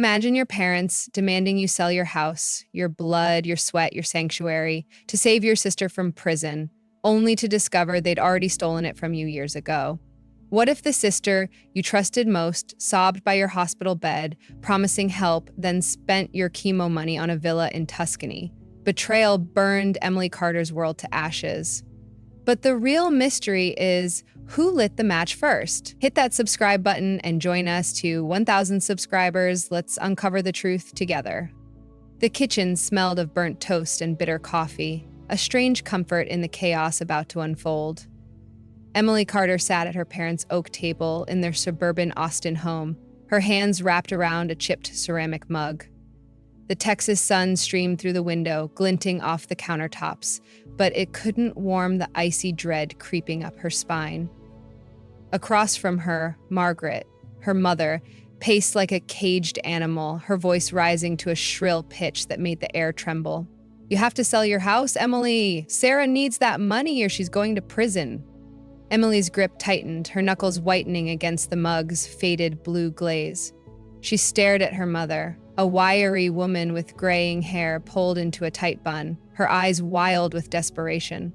Imagine your parents demanding you sell your house, your blood, your sweat, your sanctuary, to save your sister from prison, only to discover they'd already stolen it from you years ago. What if the sister you trusted most sobbed by your hospital bed, promising help, then spent your chemo money on a villa in Tuscany? Betrayal burned Emily Carter's world to ashes. But the real mystery is who lit the match first? Hit that subscribe button and join us to 1,000 subscribers. Let's uncover the truth together. The kitchen smelled of burnt toast and bitter coffee, a strange comfort in the chaos about to unfold. Emily Carter sat at her parents' oak table in their suburban Austin home, her hands wrapped around a chipped ceramic mug. The Texas sun streamed through the window, glinting off the countertops, but it couldn't warm the icy dread creeping up her spine. Across from her, Margaret, her mother, paced like a caged animal, her voice rising to a shrill pitch that made the air tremble. "You have to sell your house, Emily. Sarah needs that money or she's going to prison." Emily's grip tightened, her knuckles whitening against the mug's faded blue glaze. She stared at her mother, a wiry woman with graying hair pulled into a tight bun, her eyes wild with desperation.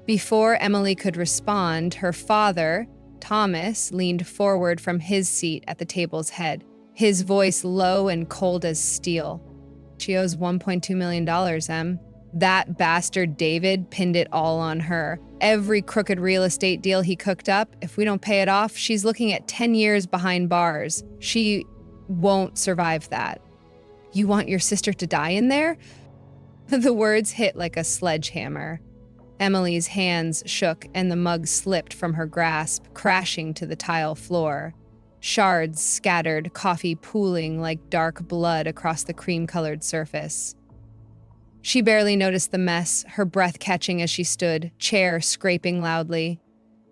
Before Emily could respond, her father, Thomas, leaned forward from his seat at the table's head, his voice low and cold as steel. "She owes $1.2 million, Em. That bastard David pinned it all on her. Every crooked real estate deal he cooked up, if we don't pay it off, she's looking at 10 years behind bars. She won't survive that." "You want your sister to die in there?" The words hit like a sledgehammer. Emily's hands shook and the mug slipped from her grasp, crashing to the tile floor. Shards scattered, coffee pooling like dark blood across the cream-colored surface. She barely noticed the mess, her breath catching as she stood, chair scraping loudly.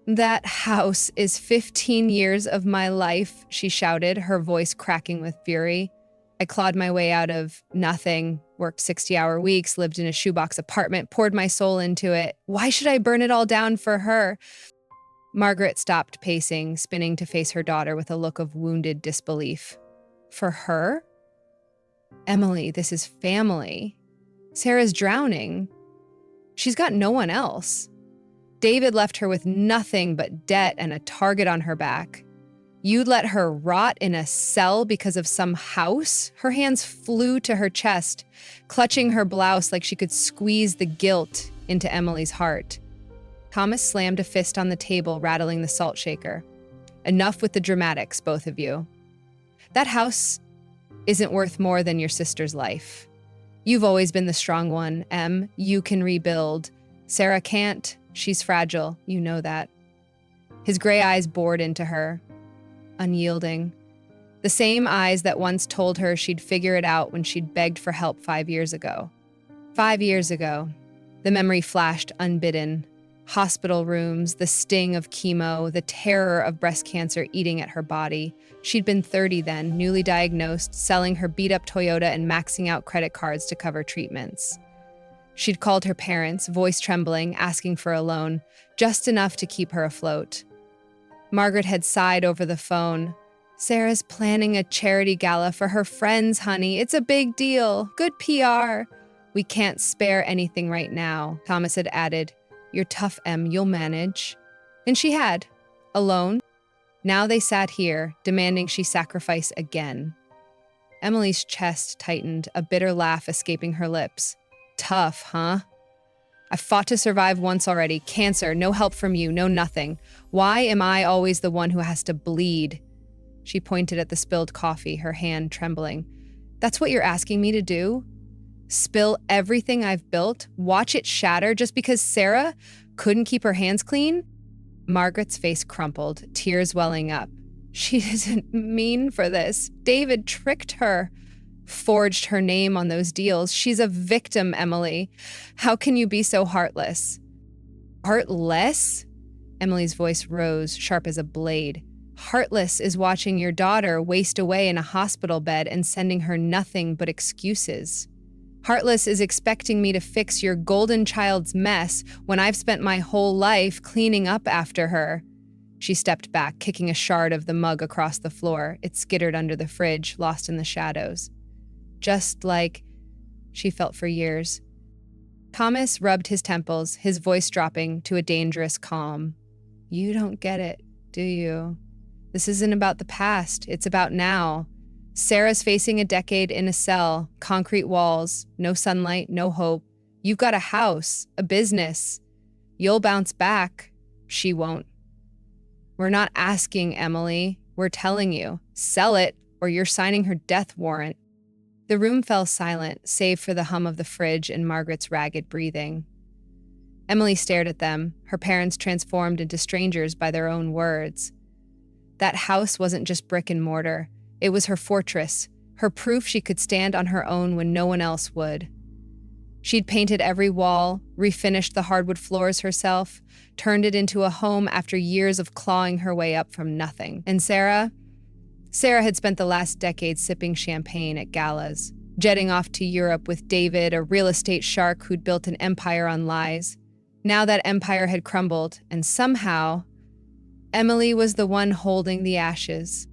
"That house is 15 years of my life," she shouted, her voice cracking with fury. "I clawed my way out of nothing, worked 60-hour weeks, lived in a shoebox apartment, poured my soul into it. Why should I burn it all down for her?" Margaret stopped pacing, spinning to face her daughter with a look of wounded disbelief. "For her? Emily, this is family. Sarah's drowning. She's got no one else. David left her with nothing but debt and a target on her back. You'd let her rot in a cell because of some house?" Her hands flew to her chest, clutching her blouse like she could squeeze the guilt into Emily's heart. Thomas slammed a fist on the table, rattling the salt shaker. "Enough with the dramatics, both of you. That house isn't worth more than your sister's life. You've always been the strong one, Em. You can rebuild. Sarah can't. She's fragile. You know that." His gray eyes bored into her, unyielding. The same eyes that once told her she'd figure it out when she'd begged for help 5 years ago. 5 years ago. The memory flashed unbidden. Hospital rooms, the sting of chemo, the terror of breast cancer eating at her body. She'd been 30 then, newly diagnosed, selling her beat-up Toyota and maxing out credit cards to cover treatments. She'd called her parents, voice trembling, asking for a loan, just enough to keep her afloat. Margaret had sighed over the phone. "Sarah's planning a charity gala for her friends, honey. It's a big deal. Good PR. We can't spare anything right now," Thomas had added. "You're tough, Em. You'll manage." And she had. Alone. Now they sat here, demanding she sacrifice again. Emily's chest tightened, a bitter laugh escaping her lips. "Tough, huh? I've fought to survive once already. Cancer, no help from you, no nothing. Why am I always the one who has to bleed?" She pointed at the spilled coffee, her hand trembling. "That's what you're asking me to do? Spill everything I've built? Watch it shatter just because Sarah couldn't keep her hands clean?" Margaret's face crumpled, tears welling up. "She doesn't mean for this. David tricked her. Forged her name on those deals. She's a victim, Emily. How can you be so heartless?" "Heartless?" Emily's voice rose, sharp as a blade. "Heartless is watching your daughter waste away in a hospital bed and sending her nothing but excuses. Heartless is expecting me to fix your golden child's mess when I've spent my whole life cleaning up after her. She stepped back, kicking a shard of the mug across the floor. It skittered under the fridge, lost in the shadows. Just like she felt for years. Thomas rubbed his temples, his voice dropping to a dangerous calm. You don't get it, do you? This isn't about the past, it's about now. Sarah's facing a decade in a cell, concrete walls, no sunlight, no hope. You've got a house, a business. You'll bounce back. She won't. We're not asking, Emily. We're telling you. Sell it, or you're signing her death warrant. The room fell silent, save for the hum of the fridge and Margaret's ragged breathing. Emily stared at them, her parents transformed into strangers by their own words. That house wasn't just brick and mortar. It was her fortress, her proof she could stand on her own when no one else would. She'd painted every wall, refinished the hardwood floors herself, turned it into a home after years of clawing her way up from nothing. And Sarah had spent the last decade sipping champagne at galas, jetting off to Europe with David, a real estate shark who'd built an empire on lies. Now that empire had crumbled, and somehow, Emily was the one holding the ashes.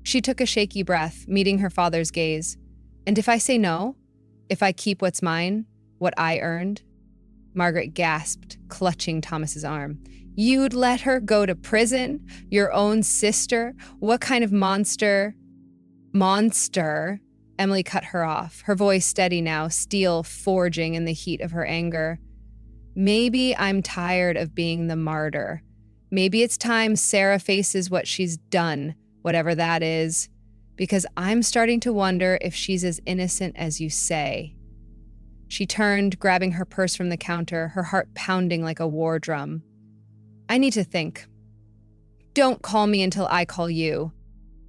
She took a shaky breath, meeting her father's gaze. And if I say no? If I keep what's mine? What I earned? Margaret gasped, clutching Thomas's arm. You'd let her go to prison? Your own sister? What kind of monster? Monster? Emily cut her off, her voice steady now, steel forging in the heat of her anger. Maybe I'm tired of being the martyr. Maybe it's time Sarah faces what she's done, whatever that is, because I'm starting to wonder if she's as innocent as you say. She turned, grabbing her purse from the counter, her heart pounding like a war drum. I need to think. Don't call me until I call you.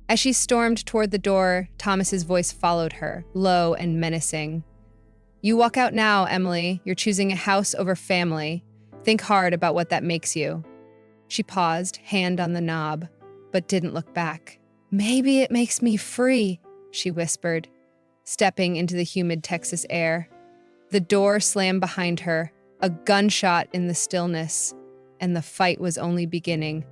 As she stormed toward the door, Thomas's voice followed her, low and menacing. You walk out now, Emily. You're choosing a house over family. Think hard about what that makes you. She paused, hand on the knob, but didn't look back. Maybe it makes me free, she whispered, stepping into the humid Texas air. The door slammed behind her, a gunshot in the stillness, and the fight was only beginning.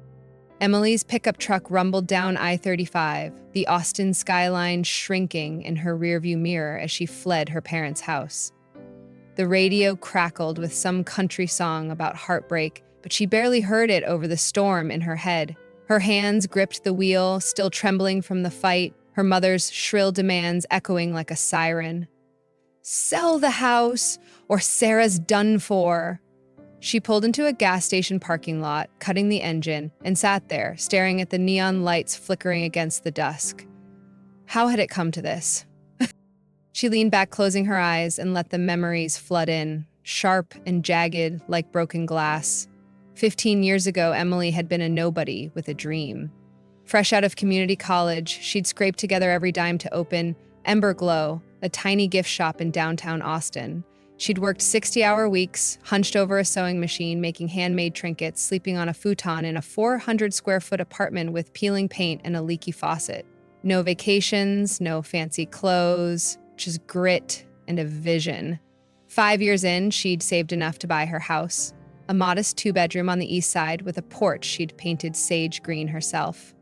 Emily's pickup truck rumbled down I-35, the Austin skyline shrinking in her rearview mirror as she fled her parents' house. The radio crackled with some country song about heartbreak, but she barely heard it over the storm in her head. Her hands gripped the wheel, still trembling from the fight, her mother's shrill demands echoing like a siren. Sell the house, or Sarah's done for. She pulled into a gas station parking lot, cutting the engine, and sat there, staring at the neon lights flickering against the dusk. How had it come to this? She leaned back, closing her eyes, and let the memories flood in, sharp and jagged like broken glass. 15 years ago, Emily had been a nobody with a dream. Fresh out of community college, she'd scraped together every dime to open Ember Glow, a tiny gift shop in downtown Austin. She'd worked 60-hour weeks, hunched over a sewing machine, making handmade trinkets, sleeping on a futon in a 400-square-foot apartment with peeling paint and a leaky faucet. No vacations, no fancy clothes, just grit and a vision. 5 years in, she'd saved enough to buy her house, a modest 2-bedroom on the east side with a porch she'd painted sage green herself.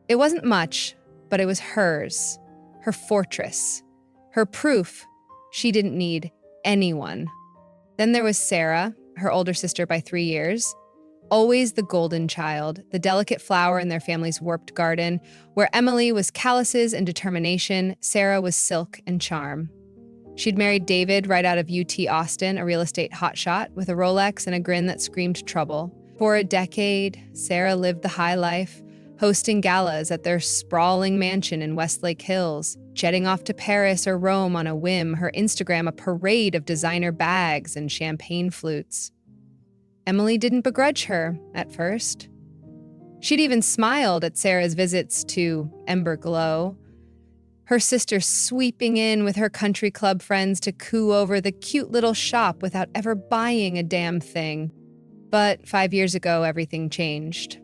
It wasn't much, but it was hers, her fortress, her proof she didn't need anyone. Then there was Sarah, her older sister by 3 years, always the golden child, the delicate flower in their family's warped garden. Where Emily was calluses and determination, Sarah was silk and charm. She'd married David right out of UT Austin, a real estate hotshot with a Rolex and a grin that screamed trouble. For a decade, Sarah lived the high life, hosting galas at their sprawling mansion in Westlake Hills, jetting off to Paris or Rome on a whim, her Instagram a parade of designer bags and champagne flutes. Emily didn't begrudge her at first. She'd even smiled at Sarah's visits to Ember Glow, her sister sweeping in with her country club friends to coo over the cute little shop without ever buying a damn thing. But 5 years ago, everything changed.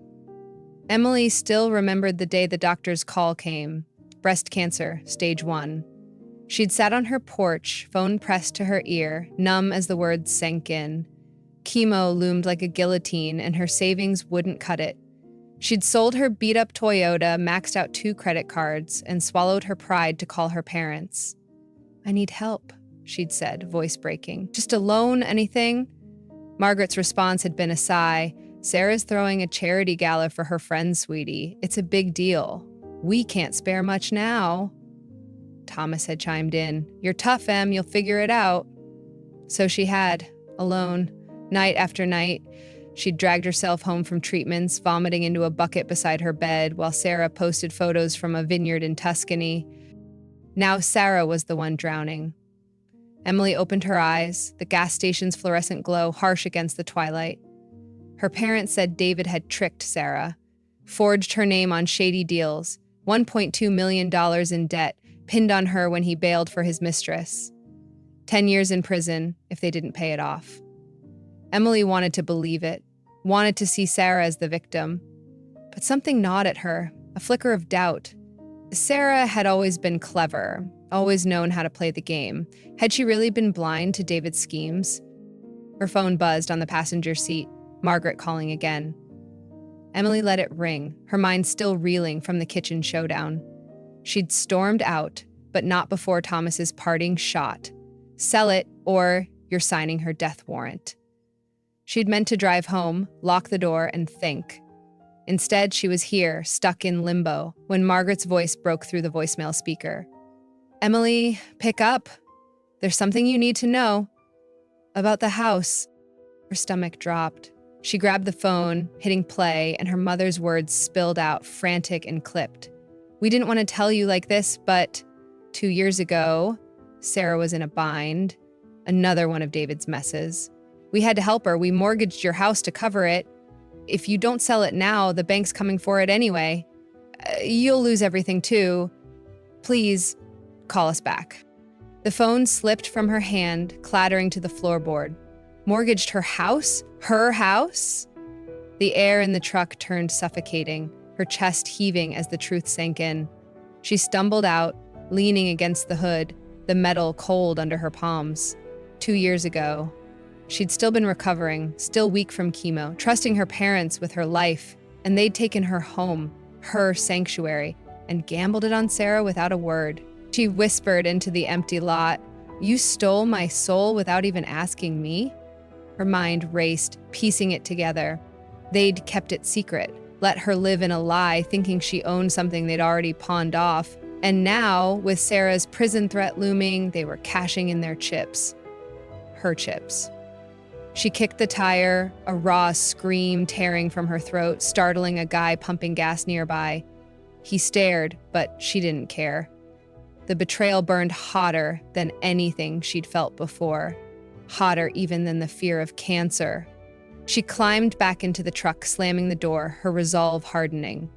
Emily still remembered the day the doctor's call came. Breast cancer, stage 1. She'd sat on her porch, phone pressed to her ear, numb as the words sank in. Chemo loomed like a guillotine, and her savings wouldn't cut it. She'd sold her beat-up Toyota, maxed out 2 credit cards, and swallowed her pride to call her parents. "I need help," she'd said, voice breaking. "Just a loan, anything?" Margaret's response had been a sigh. "Sarah's throwing a charity gala for her friends, sweetie. It's a big deal. We can't spare much now." Thomas had chimed in. "You're tough, Em. You'll figure it out." So she had, alone, night after night. She'd dragged herself home from treatments, vomiting into a bucket beside her bed, while Sarah posted photos from a vineyard in Tuscany. Now Sarah was the one drowning. Emily opened her eyes, the gas station's fluorescent glow harsh against the twilight. Her parents said David had tricked Sarah, forged her name on shady deals, $1.2 million in debt, pinned on her when he bailed for his mistress. 10 years in prison if they didn't pay it off. Emily wanted to believe it, wanted to see Sarah as the victim. But something gnawed at her, a flicker of doubt. Sarah had always been clever, always known how to play the game. Had she really been blind to David's schemes? Her phone buzzed on the passenger seat, Margaret calling again. Emily let it ring, her mind still reeling from the kitchen showdown. She'd stormed out, but not before Thomas's parting shot. "Sell it, or you're signing her death warrant." She'd meant to drive home, lock the door, and think. Instead, she was here, stuck in limbo, when Margaret's voice broke through the voicemail speaker. "Emily, pick up. There's something you need to know. About the house." Her stomach dropped. She grabbed the phone, hitting play, and her mother's words spilled out, frantic and clipped. "We didn't want to tell you like this, but 2 years ago, Sarah was in a bind. Another one of David's messes. We had to help her. We mortgaged your house to cover it. If you don't sell it now, the bank's coming for it anyway. You'll lose everything too. Please, call us back." The phone slipped from her hand, clattering to the floorboard. Mortgaged her house? Her house? The air in the truck turned suffocating, her chest heaving as the truth sank in. She stumbled out, leaning against the hood, the metal cold under her palms. 2 years ago. She'd still been recovering, still weak from chemo, trusting her parents with her life, and they'd taken her home, her sanctuary, and gambled it on Sarah without a word. She whispered into the empty lot, "You stole my soul without even asking me?" Her mind raced, piecing it together. They'd kept it secret, let her live in a lie, thinking she owned something they'd already pawned off. And now, with Sarah's prison threat looming, they were cashing in their chips. Her chips. She kicked the tire, a raw scream tearing from her throat, startling a guy pumping gas nearby. He stared, but she didn't care. The betrayal burned hotter than anything she'd felt before, hotter even than the fear of cancer. She climbed back into the truck, slamming the door, her resolve hardening.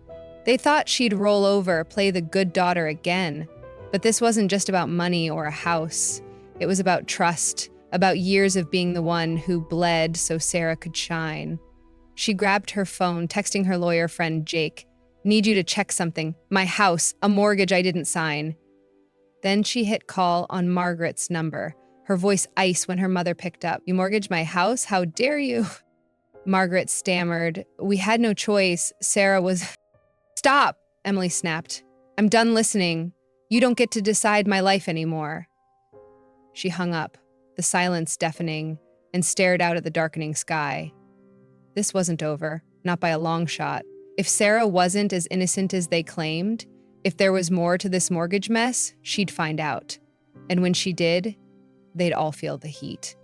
They thought she'd roll over, play the good daughter again. But this wasn't just about money or a house. It was about trust, about years of being the one who bled so Sarah could shine. She grabbed her phone, texting her lawyer friend Jake, "Need you to check something. My house, a mortgage I didn't sign." Then she hit call on Margaret's number, her voice ice when her mother picked up. "You mortgaged my house? How dare you?" Margaret stammered. "We had no choice. Sarah was—" "Stop!" Emily snapped. "I'm done listening. You don't get to decide my life anymore." She hung up, the silence deafening, and stared out at the darkening sky. This wasn't over, not by a long shot. If Sarah wasn't as innocent as they claimed, if there was more to this mortgage mess, she'd find out. And when she did, they'd all feel the heat.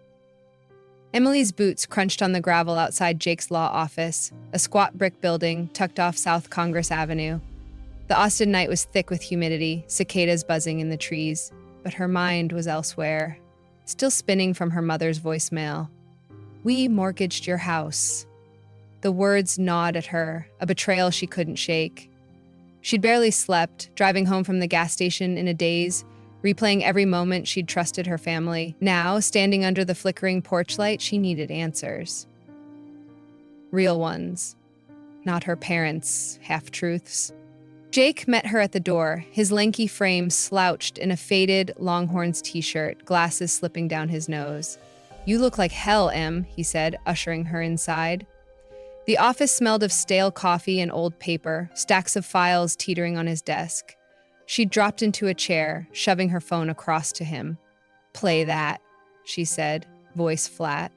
Emily's boots crunched on the gravel outside Jake's law office, a squat brick building tucked off South Congress Avenue. The Austin night was thick with humidity, cicadas buzzing in the trees, but her mind was elsewhere, still spinning from her mother's voicemail. "We mortgaged your house." The words gnawed at her, a betrayal she couldn't shake. She'd barely slept, driving home from the gas station in a daze, replaying every moment she'd trusted her family. Now, standing under the flickering porch light, she needed answers. Real ones, not her parents' half-truths. Jake met her at the door, his lanky frame slouched in a faded Longhorns t-shirt, glasses slipping down his nose. "You look like hell, Em," he said, ushering her inside. The office smelled of stale coffee and old paper, stacks of files teetering on his desk. She dropped into a chair, shoving her phone across to him. "Play that," she said, voice flat.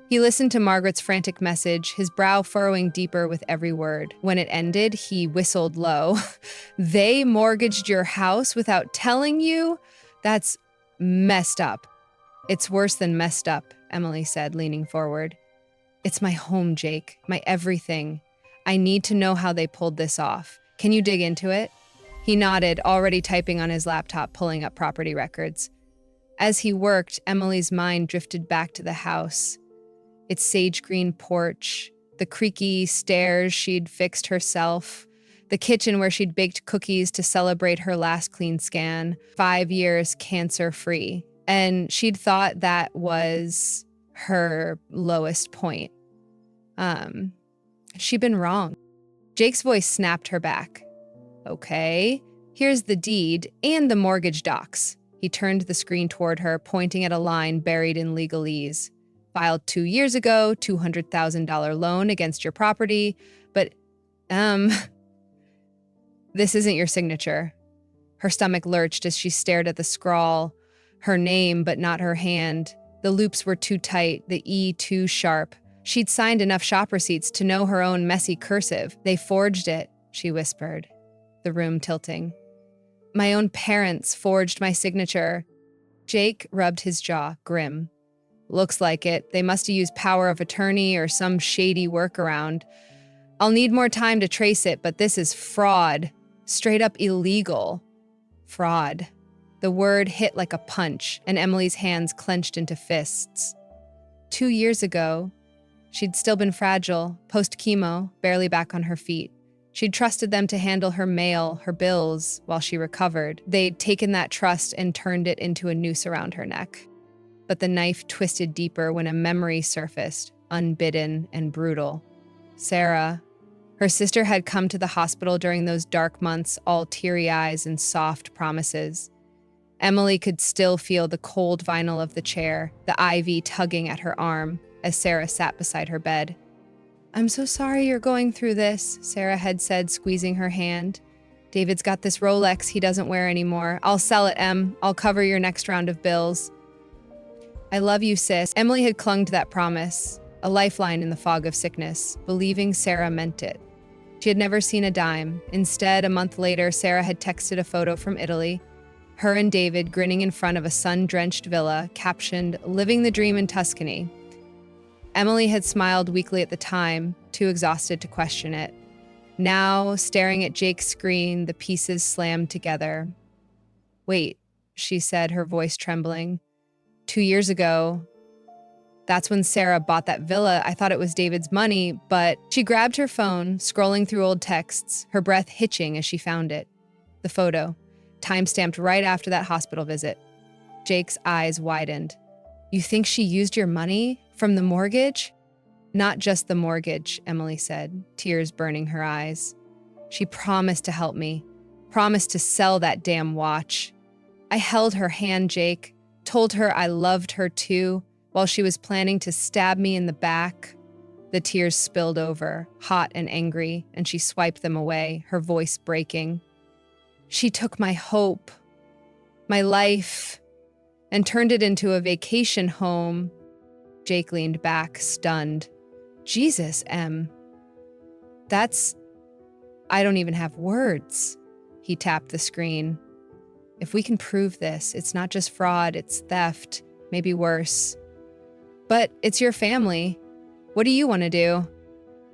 He listened to Margaret's frantic message, his brow furrowing deeper with every word. When it ended, he whistled low. "They mortgaged your house without telling you? That's messed up." "It's worse than messed up," Emily said, leaning forward. "It's my home, Jake, my everything. I need to know how they pulled this off. Can you dig into it?" He nodded, already typing on his laptop, pulling up property records. As he worked, Emily's mind drifted back to the house. Its sage green porch, the creaky stairs she'd fixed herself, the kitchen where she'd baked cookies to celebrate her last clean scan, 5 years cancer-free. And she'd thought that was her lowest point. She'd been wrong. Jake's voice snapped her back. "Okay, here's the deed and the mortgage docs." He turned the screen toward her, pointing at a line buried in legalese. "Filed 2 years ago, $200,000 loan against your property, but, this isn't your signature." Her stomach lurched as she stared at the scrawl. Her name, but not her hand. The loops were too tight, the E too sharp. She'd signed enough shop receipts to know her own messy cursive. "They forged it," she whispered, the room tilting. "My own parents forged my signature." Jake rubbed his jaw, grim. "Looks like it. They must have used power of attorney or some shady workaround. I'll need more time to trace it, but this is fraud. Straight up illegal." Fraud. The word hit like a punch, and Emily's hands clenched into fists. 2 years ago, she'd still been fragile, post-chemo, barely back on her feet. She'd trusted them to handle her mail, her bills, while she recovered. They'd taken that trust and turned it into a noose around her neck. But the knife twisted deeper when a memory surfaced, unbidden and brutal. Sarah. Her sister had come to the hospital during those dark months, all teary eyes and soft promises. Emily could still feel the cold vinyl of the chair, the IV tugging at her arm, as Sarah sat beside her bed. "I'm so sorry you're going through this," Sarah had said, squeezing her hand. "David's got this Rolex he doesn't wear anymore. I'll sell it, Em. I'll cover your next round of bills." "I love you, sis." Emily had clung to that promise, a lifeline in the fog of sickness, believing Sarah meant it. She had never seen a dime. Instead, a month later, Sarah had texted a photo from Italy. Her and David grinning in front of a sun-drenched villa, captioned, "Living the dream in Tuscany." Emily had smiled weakly at the time, too exhausted to question it. Now, staring at Jake's screen, the pieces slammed together. "Wait," she said, her voice trembling. 2 years ago, that's when Sarah bought that villa. I thought it was David's money, but..." She grabbed her phone, scrolling through old texts, her breath hitching as she found it. The photo, time-stamped right after that hospital visit. Jake's eyes widened. "You think she used your money? From the mortgage?" "Not just the mortgage," Emily said, tears burning her eyes. "She promised to help me, promised to sell that damn watch. I held her hand, Jake, told her I loved her too, while she was planning to stab me in the back." The tears spilled over, hot and angry, and she swiped them away, her voice breaking. "She took my hope, my life, and turned it into a vacation home." Jake leaned back, stunned. "Jesus, Em. I don't even have words." He tapped the screen. "If we can prove this, it's not just fraud, it's theft, maybe worse. But it's your family. What do you want to do?"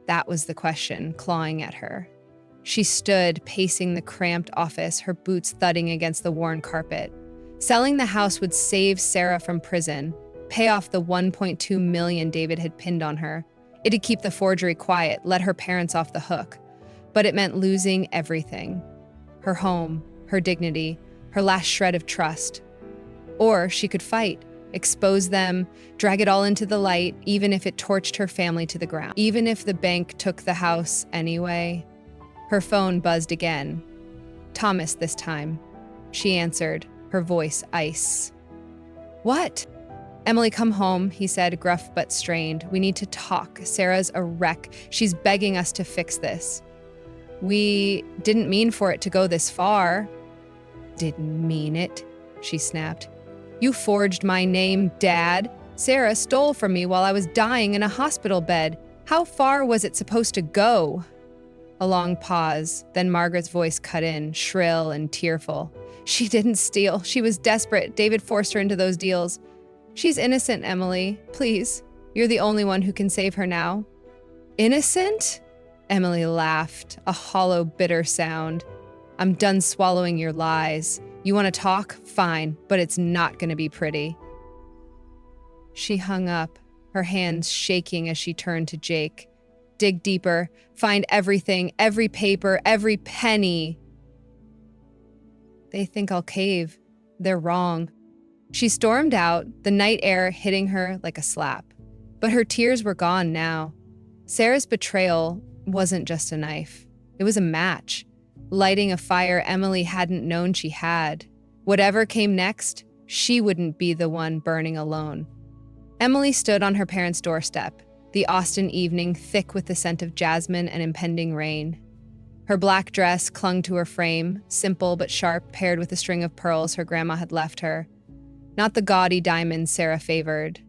That was the question, clawing at her. She stood, pacing the cramped office, her boots thudding against the worn carpet. Selling the house would save Sarah from prison, pay off the $1.2 million David had pinned on her. It'd keep the forgery quiet, let her parents off the hook. But it meant losing everything. Her home, her dignity, her last shred of trust. Or she could fight, expose them, drag it all into the light, even if it torched her family to the ground. Even if the bank took the house anyway. Her phone buzzed again. Thomas this time. She answered, her voice ice. "What?" Emily, come home, he said, gruff but strained. We need to talk. Sarah's a wreck. She's begging us to fix this. We didn't mean for it to go this far. Didn't mean it, she snapped. You forged my name, Dad. Sarah stole from me while I was dying in a hospital bed. How far was it supposed to go? A long pause, then Margaret's voice cut in, shrill and tearful. She didn't steal. She was desperate. David forced her into those deals. She's innocent, Emily. Please, you're the only one who can save her now. Innocent? Emily laughed, a hollow, bitter sound. I'm done swallowing your lies. You want to talk? Fine, but it's not going to be pretty. She hung up, her hands shaking as she turned to Jake. Dig deeper, find everything, every paper, every penny. They think I'll cave. They're wrong. She stormed out, the night air hitting her like a slap. But her tears were gone now. Sarah's betrayal wasn't just a knife. It was a match, lighting a fire Emily hadn't known she had. Whatever came next, she wouldn't be the one burning alone. Emily stood on her parents' doorstep, the Austin evening thick with the scent of jasmine and impending rain. Her black dress clung to her frame, simple but sharp, paired with a string of pearls her grandma had left her. Not the gaudy diamonds Sarah favored.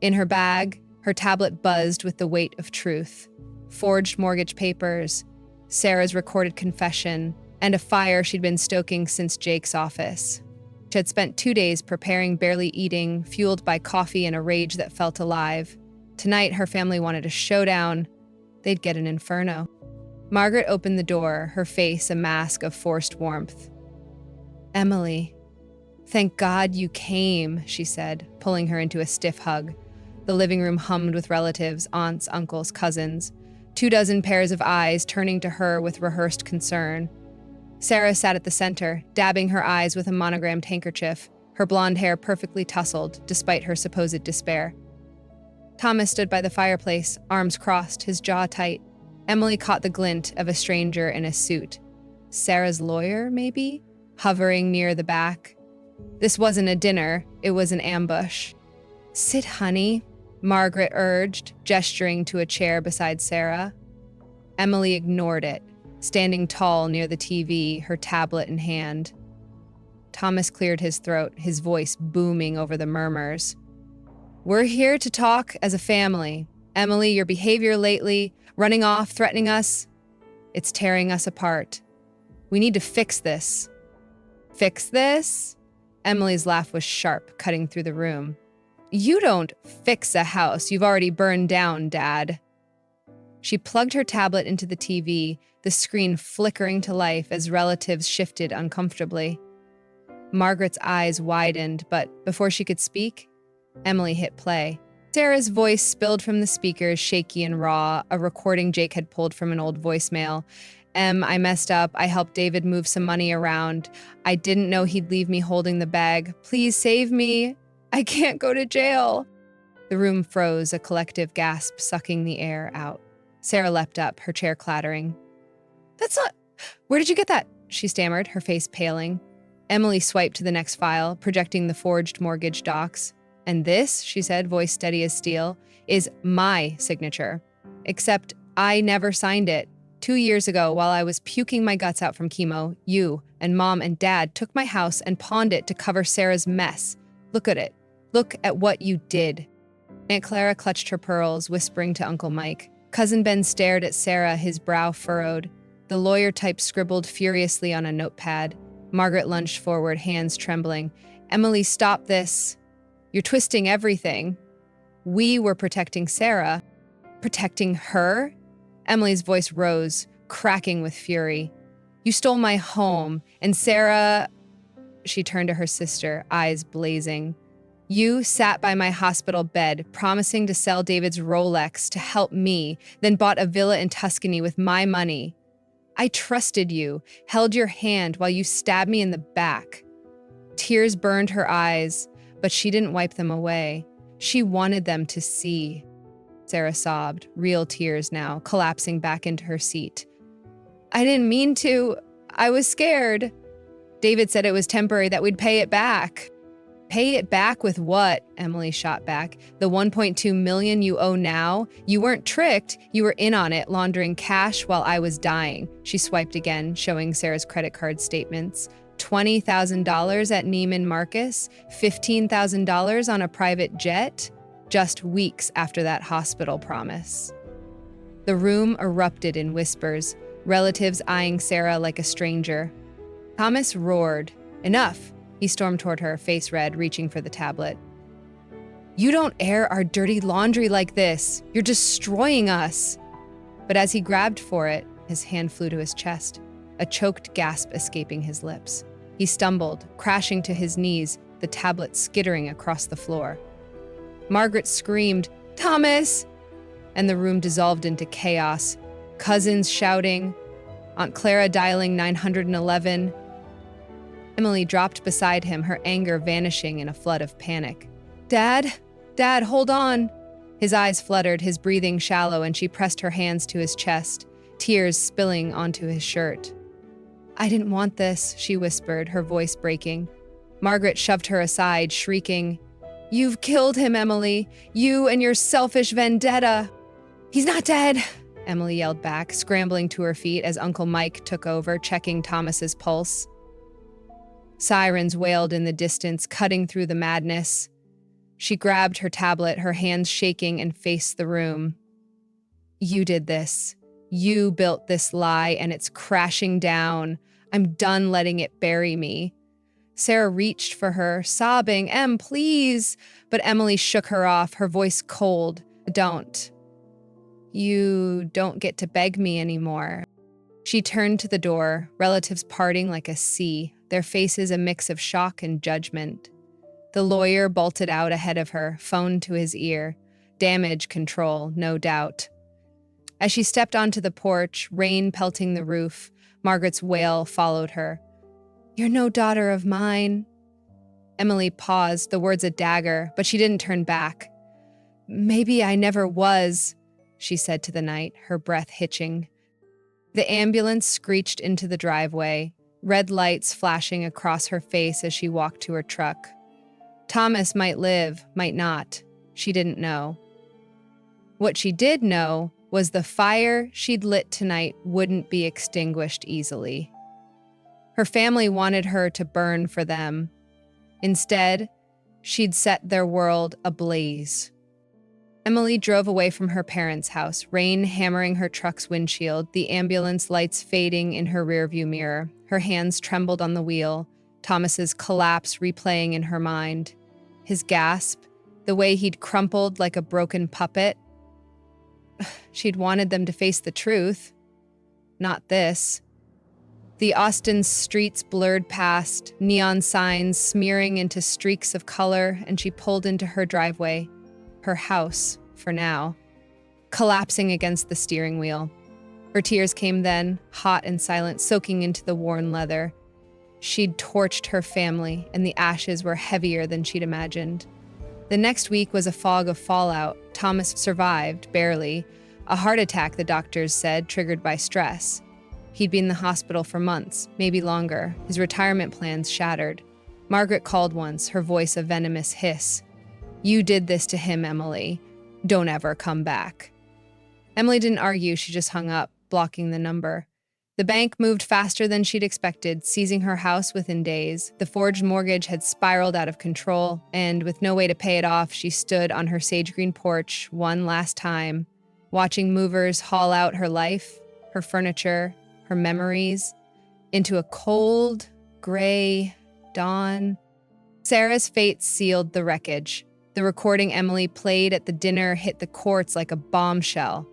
In her bag, her tablet buzzed with the weight of truth. Forged mortgage papers, Sarah's recorded confession, and a fire she'd been stoking since Jake's office. She had spent 2 days preparing, barely eating, fueled by coffee and a rage that felt alive. Tonight, her family wanted a showdown. They'd get an inferno. Margaret opened the door, her face a mask of forced warmth. Emily, thank God you came, she said, pulling her into a stiff hug. The living room hummed with relatives, aunts, uncles, cousins. 24 pairs of eyes turning to her with rehearsed concern. Sarah sat at the center, dabbing her eyes with a monogrammed handkerchief, her blonde hair perfectly tousled, despite her supposed despair. Thomas stood by the fireplace, arms crossed, his jaw tight. Emily caught the glint of a stranger in a suit. Sarah's lawyer, maybe? Hovering near the back. This wasn't a dinner, it was an ambush. Sit, honey, Margaret urged, gesturing to a chair beside Sarah. Emily ignored it, standing tall near the TV, her tablet in hand. Thomas cleared his throat, his voice booming over the murmurs. We're here to talk as a family. Emily, your behavior lately, running off, threatening us, it's tearing us apart. We need to fix this. Fix this? Emily's laugh was sharp, cutting through the room. You don't fix a house you've already burned down, Dad. She plugged her tablet into the TV, the screen flickering to life as relatives shifted uncomfortably. Margaret's eyes widened, but before she could speak, Emily hit play. Sarah's voice spilled from the speakers, shaky and raw, a recording Jake had pulled from an old voicemail. I messed up. I helped David move some money around. I didn't know he'd leave me holding the bag. Please save me. I can't go to jail. The room froze, a collective gasp sucking the air out. Sarah leapt up, her chair clattering. That's not... Where did you get that? She stammered, her face paling. Emily swiped to the next file, projecting the forged mortgage docs. And this, she said, voice steady as steel, is my signature. Except I never signed it. 2 years ago, while I was puking my guts out from chemo, you and Mom and Dad took my house and pawned it to cover Sarah's mess. Look at it. Look at what you did. Aunt Clara clutched her pearls, whispering to Uncle Mike. Cousin Ben stared at Sarah, his brow furrowed. The lawyer type scribbled furiously on a notepad. Margaret lunged forward, hands trembling. Emily, stop this. You're twisting everything. We were protecting Sarah. Protecting her? Emily's voice rose, cracking with fury. You stole my home, and Sarah... She turned to her sister, eyes blazing. You sat by my hospital bed, promising to sell David's Rolex to help me, then bought a villa in Tuscany with my money. I trusted you, held your hand while you stabbed me in the back. Tears burned her eyes, but she didn't wipe them away. She wanted them to see. Sarah sobbed, real tears now, collapsing back into her seat. I didn't mean to. I was scared. David said it was temporary, that we'd pay it back. Pay it back with what? Emily shot back. The $1.2 million you owe now? You weren't tricked. You were in on it, laundering cash while I was dying. She swiped again, showing Sarah's credit card statements. $20,000 at Neiman Marcus? $15,000 on a private jet? Just weeks after that hospital promise. The room erupted in whispers, relatives eyeing Sarah like a stranger. Thomas roared. Enough! He stormed toward her, face red, reaching for the tablet. You don't air our dirty laundry like this. You're destroying us. But as he grabbed for it, his hand flew to his chest, a choked gasp escaping his lips. He stumbled, crashing to his knees, the tablet skittering across the floor. Margaret screamed, Thomas! And the room dissolved into chaos. Cousins shouting, Aunt Clara dialing 911. Emily dropped beside him, her anger vanishing in a flood of panic. Dad? Dad, hold on! His eyes fluttered, his breathing shallow, and she pressed her hands to his chest, tears spilling onto his shirt. I didn't want this, she whispered, her voice breaking. Margaret shoved her aside, shrieking, You've killed him, Emily! You and your selfish vendetta! He's not dead! Emily yelled back, scrambling to her feet as Uncle Mike took over, checking Thomas's pulse. Sirens wailed in the distance, cutting through the madness. She grabbed her tablet, her hands shaking, and faced the room. You did this. You built this lie, and it's crashing down. I'm done letting it bury me. Sarah reached for her, sobbing, Em, please. But Emily shook her off, her voice cold. Don't. You don't get to beg me anymore. She turned to the door, relatives parting like a sea, their faces a mix of shock and judgment. The lawyer bolted out ahead of her, phone to his ear. Damage control, no doubt. As she stepped onto the porch, rain pelting the roof, Margaret's wail followed her. You're no daughter of mine. Emily paused, the words a dagger, but she didn't turn back. Maybe I never was, she said to the night, her breath hitching. The ambulance screeched into the driveway, red lights flashing across her face as she walked to her truck. Thomas might live, might not. She didn't know. What she did know was the fire she'd lit tonight wouldn't be extinguished easily. Her family wanted her to burn for them. Instead, she'd set their world ablaze. Emily drove away from her parents' house, rain hammering her truck's windshield, the ambulance lights fading in her rearview mirror. Her hands trembled on the wheel, Thomas's collapse replaying in her mind. His gasp, the way he'd crumpled like a broken puppet. She'd wanted them to face the truth. Not this. The Austin streets blurred past, neon signs smearing into streaks of color, and she pulled into her driveway. Her house, for now, collapsing against the steering wheel. Her tears came then, hot and silent, soaking into the worn leather. She'd torched her family, and the ashes were heavier than she'd imagined. The next week was a fog of fallout. Thomas survived, barely. A heart attack, the doctors said, triggered by stress. He'd been in the hospital for months, maybe longer, his retirement plans shattered. Margaret called once, her voice a venomous hiss. You did this to him, Emily. Don't ever come back. Emily didn't argue, she just hung up, blocking the number. The bank moved faster than she'd expected, seizing her house within days. The forged mortgage had spiraled out of control, and with no way to pay it off, she stood on her sage green porch one last time, watching movers haul out her life, her furniture, her memories, into a cold, gray dawn. Sarah's fate sealed the wreckage. The recording Emily played at the dinner hit the courts like a bombshell.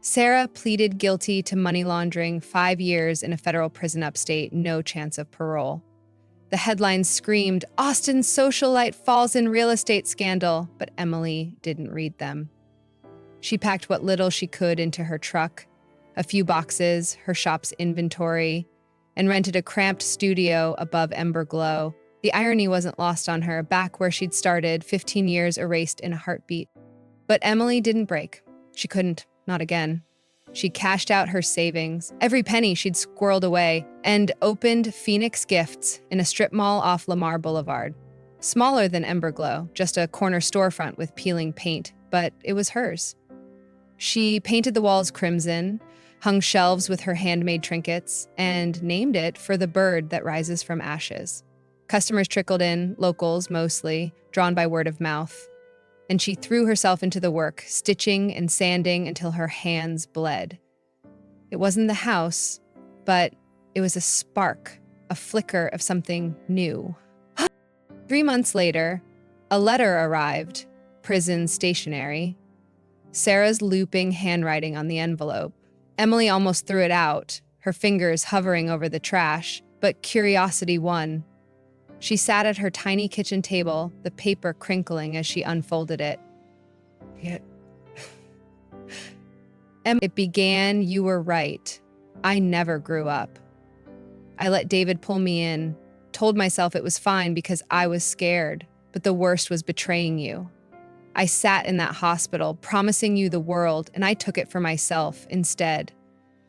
Sarah pleaded guilty to money laundering, 5 years in a federal prison upstate, no chance of parole. The headlines screamed, Austin socialite falls in real estate scandal, but Emily didn't read them. She packed what little she could into her truck, a few boxes, her shop's inventory, and rented a cramped studio above Ember Glow. The irony wasn't lost on her, back where she'd started, 15 years erased in a heartbeat. But Emily didn't break. She couldn't, not again. She cashed out her savings, every penny she'd squirreled away, and opened Phoenix Gifts in a strip mall off Lamar Boulevard. Smaller than Emberglow, just a corner storefront with peeling paint, but it was hers. She painted the walls crimson, hung shelves with her handmade trinkets, and named it for the bird that rises from ashes. Customers trickled in, locals mostly, drawn by word of mouth. And she threw herself into the work, stitching and sanding until her hands bled. It wasn't the house, but it was a spark, a flicker of something new. 3 months later, a letter arrived, prison stationery. Sarah's looping handwriting on the envelope. Emily almost threw it out, her fingers hovering over the trash, but curiosity won. She sat at her tiny kitchen table, the paper crinkling as she unfolded it. It began, "You were right. I never grew up. I let David pull me in, told myself it was fine because I was scared, but the worst was betraying you. I sat in that hospital, promising you the world, and I took it for myself instead.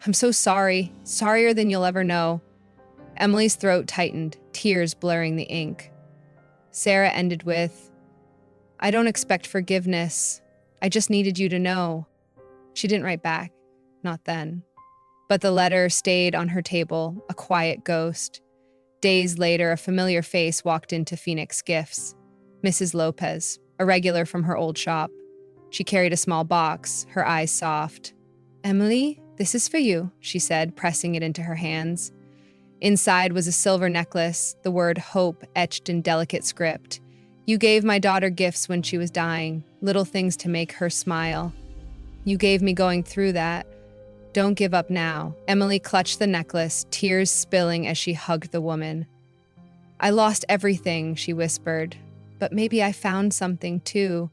I'm so sorry, sorrier than you'll ever know." Emily's throat tightened, tears blurring the ink. Sarah ended with, "I don't expect forgiveness. I just needed you to know." She didn't write back, not then. But the letter stayed on her table, a quiet ghost. Days later, a familiar face walked into Phoenix Gifts. Mrs. Lopez, a regular from her old shop. She carried a small box, her eyes soft. "Emily, this is for you," she said, pressing it into her hands. Inside was a silver necklace, the word hope etched in delicate script. "You gave my daughter gifts when she was dying, little things to make her smile. You gave me going through that. Don't give up now." Emily clutched the necklace, tears spilling as she hugged the woman. "I lost everything," she whispered, "but maybe I found something too."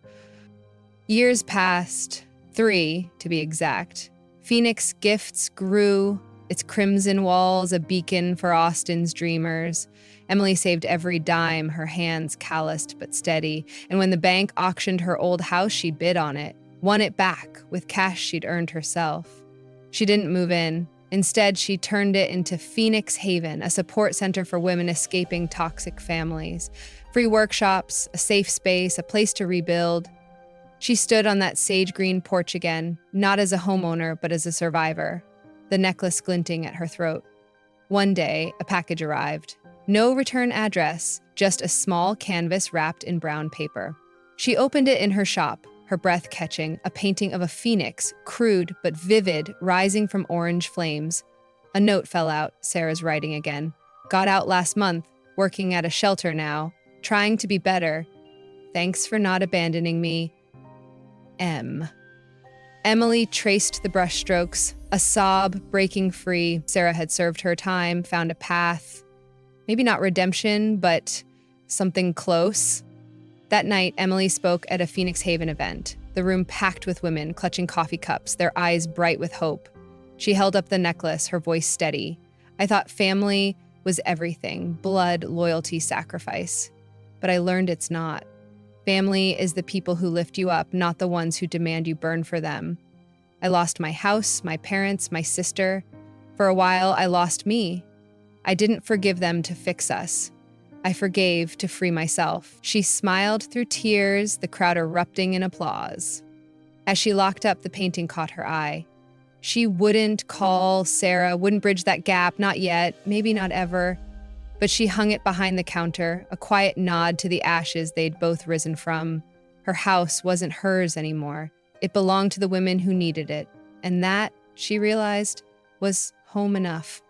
Years passed, 3 to be exact. Phoenix Gifts grew, its crimson walls a beacon for Austin's dreamers. Emily saved every dime, her hands calloused but steady, and when the bank auctioned her old house, she bid on it, won it back with cash she'd earned herself. She didn't move in. Instead, she turned it into Phoenix Haven, a support center for women escaping toxic families. Free workshops, a safe space, a place to rebuild. She stood on that sage green porch again, not as a homeowner, but as a survivor, the necklace glinting at her throat. One day, a package arrived. No return address, just a small canvas wrapped in brown paper. She opened it in her shop, her breath catching, a painting of a phoenix, crude but vivid, rising from orange flames. A note fell out, Sarah's writing again. "Got out last month, working at a shelter now, trying to be better. Thanks for not abandoning me. M." Emily traced the brushstrokes, a sob breaking free. Sarah had served her time, found a path. Maybe not redemption, but something close. That night, Emily spoke at a Phoenix Haven event, the room packed with women clutching coffee cups, their eyes bright with hope. She held up the necklace, her voice steady. "I thought family was everything, blood, loyalty, sacrifice. But I learned it's not. Family is the people who lift you up, not the ones who demand you burn for them. I lost my house, my parents, my sister. For a while, I lost me. I didn't forgive them to fix us. I forgave to free myself." She smiled through tears, the crowd erupting in applause. As she locked up, the painting caught her eye. She wouldn't call Sarah, wouldn't bridge that gap, not yet, maybe not ever. But she hung it behind the counter, a quiet nod to the ashes they'd both risen from. Her house wasn't hers anymore. It belonged to the women who needed it. And that, she realized, was home enough.